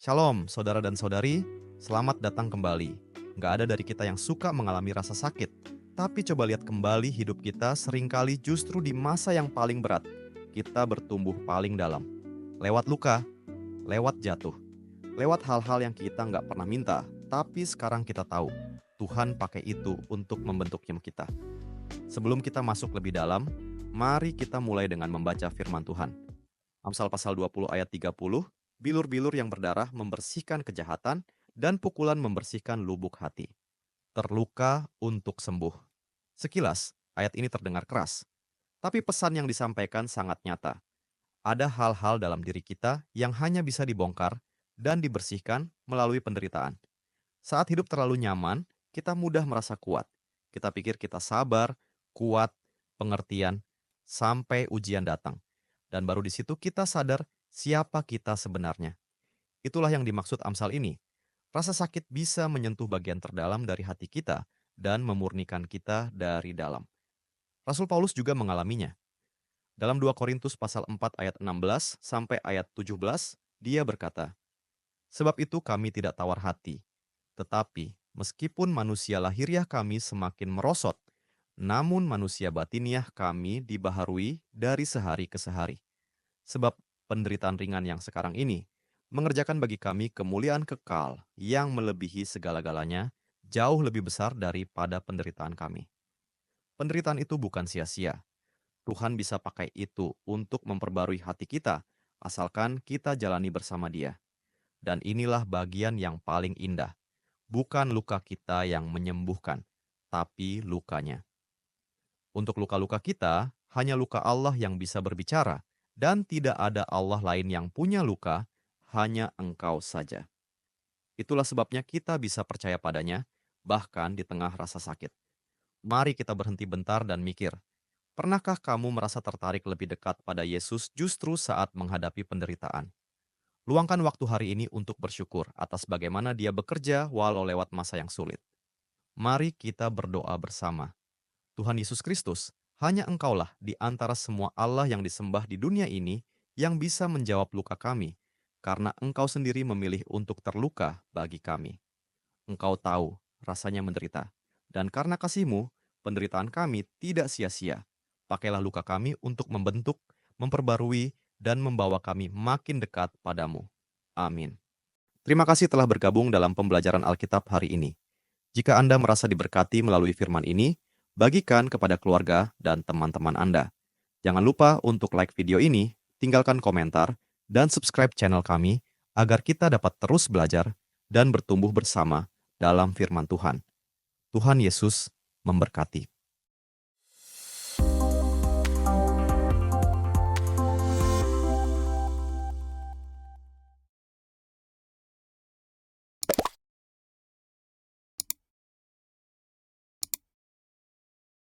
Shalom, saudara dan saudari. Selamat datang kembali. Nggak ada dari kita yang suka mengalami rasa sakit. Tapi coba lihat kembali hidup kita seringkali justru di masa yang paling berat. Kita bertumbuh paling dalam. Lewat luka, lewat jatuh, lewat hal-hal yang kita nggak pernah minta. Tapi sekarang kita tahu, Tuhan pakai itu untuk membentuk kita. Sebelum kita masuk lebih dalam, mari kita mulai dengan membaca firman Tuhan. Amsal pasal 20 ayat 30, bilur-bilur yang berdarah membersihkan kejahatan dan pukulan membersihkan lubuk hati. Terluka untuk sembuh. Sekilas, ayat ini terdengar keras, tapi pesan yang disampaikan sangat nyata. Ada hal-hal dalam diri kita yang hanya bisa dibongkar dan dibersihkan melalui penderitaan. Saat hidup terlalu nyaman, kita mudah merasa kuat. Kita pikir kita sabar, kuat, pengertian, sampai ujian datang. Dan baru di situ kita sadar siapa kita sebenarnya. Itulah yang dimaksud Amsal ini. Rasa sakit bisa menyentuh bagian terdalam dari hati kita dan memurnikan kita dari dalam. Rasul Paulus juga mengalaminya. Dalam 2 Korintus pasal 4 ayat 16 sampai ayat 17, dia berkata, "Sebab itu kami tidak tawar hati, tetapi meskipun manusia lahiriah kami semakin merosot, namun manusia batiniah kami dibaharui dari sehari ke sehari. Sebab penderitaan ringan yang sekarang ini mengerjakan bagi kami kemuliaan kekal yang melebihi segala-galanya, jauh lebih besar daripada penderitaan kami. Penderitaan itu bukan sia-sia. Tuhan bisa pakai itu untuk memperbarui hati kita, asalkan kita jalani bersama Dia. Dan inilah bagian yang paling indah. Bukan luka kita yang menyembuhkan, tapi lukanya. Untuk luka-luka kita, hanya luka Allah yang bisa berbicara, dan tidak ada Allah lain yang punya luka, hanya Engkau saja. Itulah sebabnya kita bisa percaya padanya, bahkan di tengah rasa sakit. Mari kita berhenti bentar dan mikir, pernahkah kamu merasa tertarik lebih dekat pada Yesus justru saat menghadapi penderitaan? Luangkan waktu hari ini untuk bersyukur atas bagaimana Dia bekerja walau lewat masa yang sulit. Mari kita berdoa bersama. Tuhan Yesus Kristus, hanya Engkaulah di antara semua Allah yang disembah di dunia ini yang bisa menjawab luka kami, karena Engkau sendiri memilih untuk terluka bagi kami. Engkau tahu rasanya menderita, dan karena kasih-Mu, penderitaan kami tidak sia-sia. Pakailah luka kami untuk membentuk, memperbarui, dan membawa kami makin dekat padamu. Amin. Terima kasih telah bergabung dalam pembelajaran Alkitab hari ini. Jika Anda merasa diberkati melalui firman ini, bagikan kepada keluarga dan teman-teman Anda. Jangan lupa untuk like video ini, tinggalkan komentar, dan subscribe channel kami agar kita dapat terus belajar dan bertumbuh bersama dalam firman Tuhan. Tuhan Yesus memberkati.